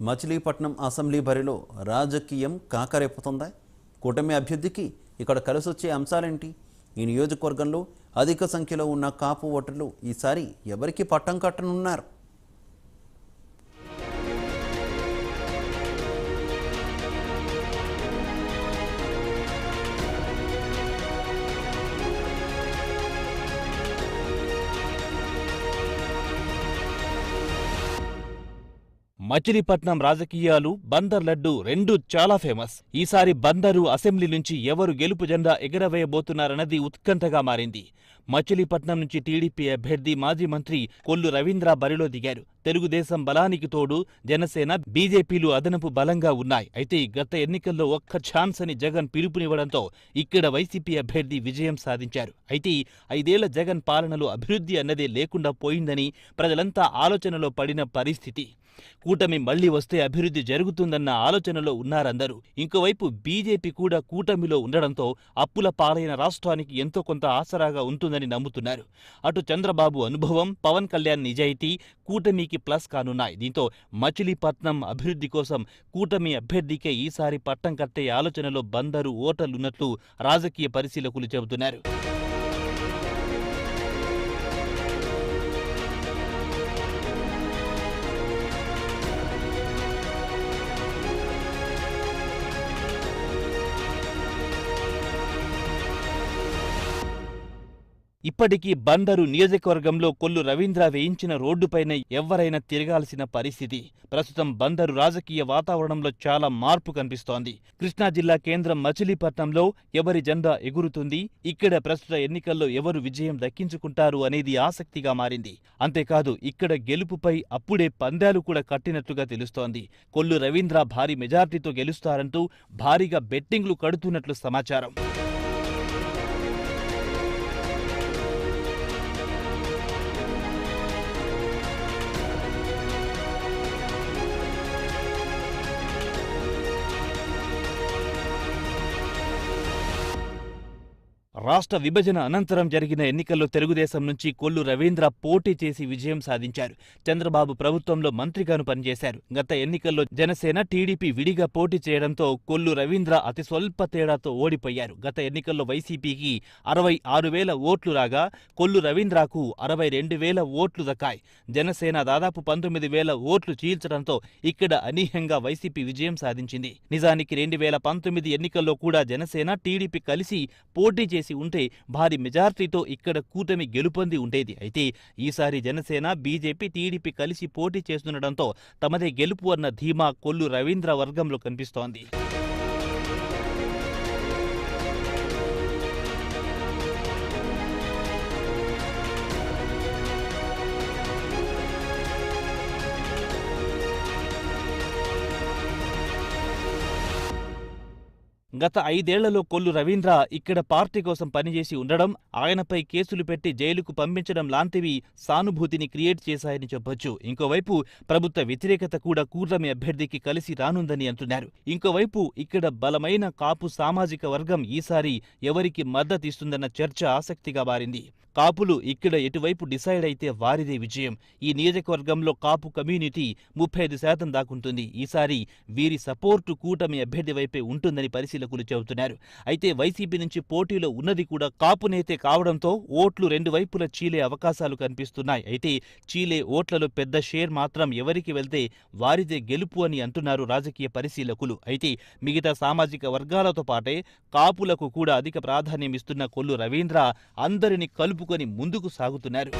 Machilipatnam assembly బరిలో రాజకీయం కాకరేపుతుందా? కూటమి అభ్యర్థికి ఇక్కడ కలిసొచ్చే అంశాలేంటి? ఈ నియోజకవర్గంలో అధిక సంఖ్యలో ఉన్న కాపు ఓటర్లు ఈసారి ఎవరికి పట్టం కట్టనున్నారు? మచిలీపట్నం రాజకీయాలు బందర్ లడ్డు రెండూ చాలా ఫేమస్. ఈసారి బందరు అసెంబ్లీ నుంచి ఎవరు గెలుపు జెండా ఎగరవేయబోతున్నారన్నది ఉత్కంఠగా మారింది. మచిలీపట్నం నుంచి టీడీపీ అభ్యర్థి మాజీ మంత్రి కొల్లు రవీంద్ర బరిలో దిగారు. తెలుగుదేశం బలానికి తోడు జనసేన, బీజేపీలు అదనపు బలంగా ఉన్నాయి. అయితే గత ఎన్నికల్లో ఒక్క ఛాన్స్ అని జగన్ పిలుపునివ్వడంతో ఇక్కడ వైసీపీ అభ్యర్థి విజయం సాధించారు. అయితే 5 ఏళ్ల జగన్ పాలనలో అభివృద్ధి అన్నదే లేకుండా పోయిందని ప్రజలంతా ఆలోచనలో పడిన పరిస్థితి. కూటమి మళ్లీ వస్తే అభివృద్ధి జరుగుతుందన్న ఆలోచనలో ఉన్నారందరూ. ఇంకోవైపు బీజేపీ కూడా కూటమిలో ఉండడంతో అప్పుల పాలైన రాష్ట్రానికి ఎంతో కొంత ఆసరాగా ఉంటుందని నమ్ముతున్నారు. అటు చంద్రబాబు అనుభవం, పవన్ కళ్యాణ్ నిజాయితీ కూటమికి ప్లస్ కానున్నాయి. దీంతో మచిలీపట్నం అభివృద్ధి కోసం కూటమి అభ్యర్థికే ఈసారి పట్టం కట్టే ఆలోచనలో బందరు ఓటర్లున్నట్లు రాజకీయ పరిశీలకులు చెబుతున్నారు. ఇప్పటికీ బందరు నియోజకవర్గంలో కొల్లు రవీంద్ర వేయించిన రోడ్డుపైన ఎవ్వరైనా తిరగాల్సిన పరిస్థితి. ప్రస్తుతం బందరు రాజకీయ వాతావరణంలో చాలా మార్పు కనిపిస్తోంది. కృష్ణా జిల్లా కేంద్రం మచిలీపట్నంలో ఎవరి జెండా ఎగురుతుంది, ఇక్కడ ప్రస్తుత ఎన్నికల్లో ఎవరు విజయం దక్కించుకుంటారు అనేది ఆసక్తిగా మారింది. అంతేకాదు ఇక్కడ గెలుపుపై అప్పుడే పందాలు కూడా కట్టినట్లుగా తెలుస్తోంది. కొల్లు రవీంద్ర భారీ మెజార్టీతో గెలుస్తారంటూ భారీగా బెట్టింగ్లు కడుతున్నట్లు సమాచారం. రాష్ట్ర విభజన అనంతరం జరిగిన ఎన్నికల్లో తెలుగుదేశం నుంచి కొల్లు రవీంద్ర పోటీ చేసి విజయం సాధించారు. చంద్రబాబు ప్రభుత్వంలో మంత్రిగాను పనిచేశారు. గత ఎన్నికల్లో జనసేన, టీడీపీ విడిగా పోటీ చేయడంతో కొల్లు రవీంద్ర అతి స్వల్ప తేడాతో ఓడిపోయారు. గత ఎన్నికల్లో వైసీపీకి 66,000 ఓట్లు రాగా కొల్లు రవీంద్రకు 62,000 ఓట్లు దక్కాయి. జనసేన దాదాపు 19,000 ఓట్లు చీల్చడంతో ఇక్కడ అనూహ్యంగా వైసీపీ విజయం సాధించింది. నిజానికి 2019 ఎన్నికల్లో కూడా జనసేన, టీడీపీ కలిసి పోటీ చేసి ఉంటే భారీ మెజార్టీతో ఇక్కడ కూటమి గెలుపొంది ఉండేది. అయితే ఈసారి జనసేన, బీజేపీ, టీడీపీ కలిసి పోటీ చేస్తుండటంతో తమదే గెలుపు అన్న ధీమా కొల్లు రవీంద్ర వర్గంలో కనిపిస్తోంది. గత 5 ఏళ్లలో కొల్లు రవీంద్ర ఇక్కడ పార్టీ కోసం పనిచేసి ఉండడం, ఆయనపై కేసులు పెట్టి జైలుకు పంపించడం లాంటివి సానుభూతిని క్రియేట్ చేశాయని చెప్పొచ్చు. ఇంకోవైపు ప్రభుత్వ వ్యతిరేకత కూడా కూటమి అభ్యర్థికి కలిసి రానుందని అంటున్నారు. ఇంకోవైపు ఇక్కడ బలమైన కాపు సామాజిక వర్గం ఈసారి ఎవరికి మద్దతిస్తుందన్న చర్చ ఆసక్తిగా మారింది. కాపులు ఇక్కడ ఎటువైపు డిసైడ్ అయితే వారిదే విజయం. ఈ నియోజకవర్గంలో కాపు కమ్యూనిటీ 35% దాకుంటుంది. ఈసారి వీరి సపోర్టు కూటమి అభ్యర్థి వైపే ఉంటుందని పరిశీలకులు చెబుతున్నారు. అయితే వైసీపీ నుంచి పోటీలో ఉన్నది కూడా కాపు నేతే కావడంతో ఓట్లు రెండు వైపుల చీలే అవకాశాలు కనిపిస్తున్నాయి. అయితే చీలే ఓట్లలో పెద్ద షేర్ మాత్రం ఎవరికి వెళ్తే వారిదే గెలుపు అని అంటున్నారు రాజకీయ పరిశీలకులు. అయితే మిగతా సామాజిక వర్గాలతో పాటే కాపులకు కూడా అధిక ప్రాధాన్యం ఇస్తున్న కొల్లు రవీంద్ర అందరినీ కలుపుకొని ముందుకు సాగుతున్నారు.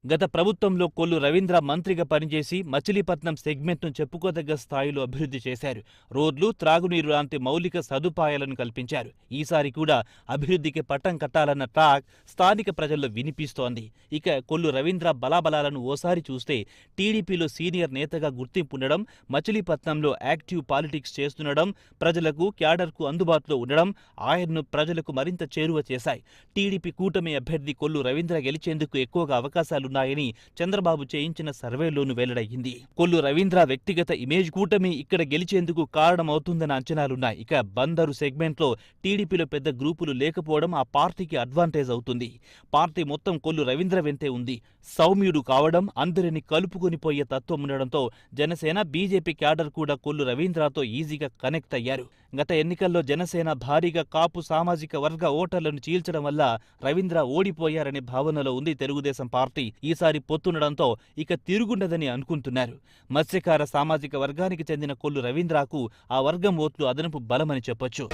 గత ప్రభుత్వంలో కొల్లు రవీంద్ర మంత్రిగా పనిచేసి మచిలీపట్నం సెగ్మెంట్ను చెప్పుకోదగ్గ స్థాయిలో అభివృద్ధి చేశారు. రోడ్లు, త్రాగునీరు లాంటి మౌలిక సదుపాయాలను కల్పించారు. ఈసారి కూడా అభివృద్ధికి పట్టం కట్టాలన్న టాక్ స్థానిక ప్రజల్లో వినిపిస్తోంది. ఇక కొల్లు రవీంద్ర బలాబలాలను ఓసారి చూస్తే టీడీపీలో సీనియర్ నేతగా గుర్తింపుండడం, మచిలీపట్నంలో యాక్టివ్ పాలిటిక్స్ చేస్తుండడం, ప్రజలకు, క్యాడర్కు అందుబాటులో ఉండడం ఆయన్ను ప్రజలకు మరింత చేరువ చేశాయి. టీడీపీ కూటమి అభ్యర్థి కొల్లు రవీంద్ర గెలిచేందుకు ఎక్కువగా అవకాశాలున్నాయి ఉన్నాయని చంద్రబాబు చేయించిన సర్వేలోనూ వెల్లడయ్యింది. కొల్లు రవీంద్ర వ్యక్తిగత ఇమేజ్ కూటమి ఇక్కడ గెలిచేందుకు కారణమవుతుందన్న అంచనాలున్నాయి. ఇక బందరు సెగ్మెంట్లో టీడీపీలో పెద్ద గ్రూపులు లేకపోవడం ఆ పార్టీకి అడ్వాంటేజ్ అవుతుంది. పార్టీ మొత్తం కొల్లు రవీంద్ర వెంటే ఉంది. సౌమ్యుడు కావడం, అందరిని కలుపుకొని పోయే తత్వం ఉండడంతో జనసేన, బీజేపీ క్యాడర్ కూడా కొల్లు రవీంద్రతో ఈజీగా కనెక్ట్ అయ్యారు. గత ఎన్నికల్లో జనసేన భారీగా కాపు సామాజిక వర్గ ఓటర్లను చీల్చడం వల్ల రవీంద్ర ఓడిపోయారనే భావనలో ఉంది తెలుగుదేశం పార్టీ. ఈసారి పొత్తుండడంతో ఇక తిరుగుండదని అనుకుంటున్నారు. మత్స్యకార సామాజిక వర్గానికి చెందిన కొల్లు రవీంద్రకు ఆ వర్గం ఓట్లు అదనపు బలమని చెప్పొచ్చు.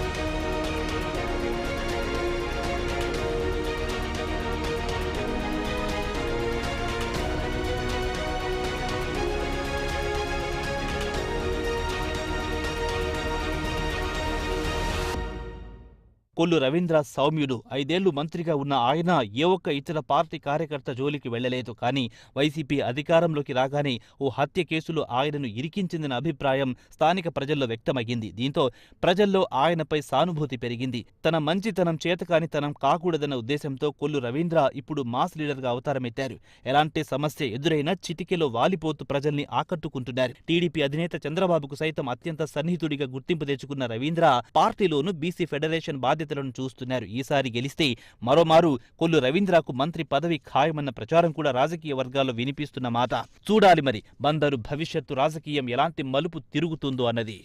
కొల్లు రవీంద్ర సౌమ్యుడు. 5 ఏళ్లు మంత్రిగా ఉన్న ఆయన ఏ ఒక్క ఇతర పార్టీ కార్యకర్త జోలికి వెళ్లలేదు. కానీ వైసీపీ అధికారంలోకి రాగానే ఓ హత్య కేసులో ఆయనను ఇరికించిందన్న అభిప్రాయం స్థానిక ప్రజల్లో వ్యక్తమయ్యింది. దీంతో ప్రజల్లో ఆయనపై సానుభూతి పెరిగింది. తన మంచితనం చేతకానితనం కాకూడదన్న ఉద్దేశంతో కొల్లు రవీంద్ర ఇప్పుడు మాస్ లీడర్గా అవతారమెత్తారు. ఎలాంటి సమస్య ఎదురైనా చిటికెలో వాలిపోతూ ప్రజల్ని ఆకట్టుకుంటున్నారు. టీడీపీ అధినేత చంద్రబాబుకు సైతం అత్యంత సన్నిహితుడిగా గుర్తింపు తెచ్చుకున్న రవీంద్ర పార్టీలోనూ బీసీ ఫెడరేషన్ బాధ్యతలను చూస్తున్నారు. ఈసారి గెలిస్తే మరోమారు కొల్లు రవీంద్రకు మంత్రి పదవి ఖాయమన్న ప్రచారం కూడా రాజకీయ వర్గాల్లో వినిపిస్తున్న మాట. చూడాలి మరి బందరు భవిష్యత్తు రాజకీయం ఎలాంటి మలుపు తిరుగుతుందో అన్నది.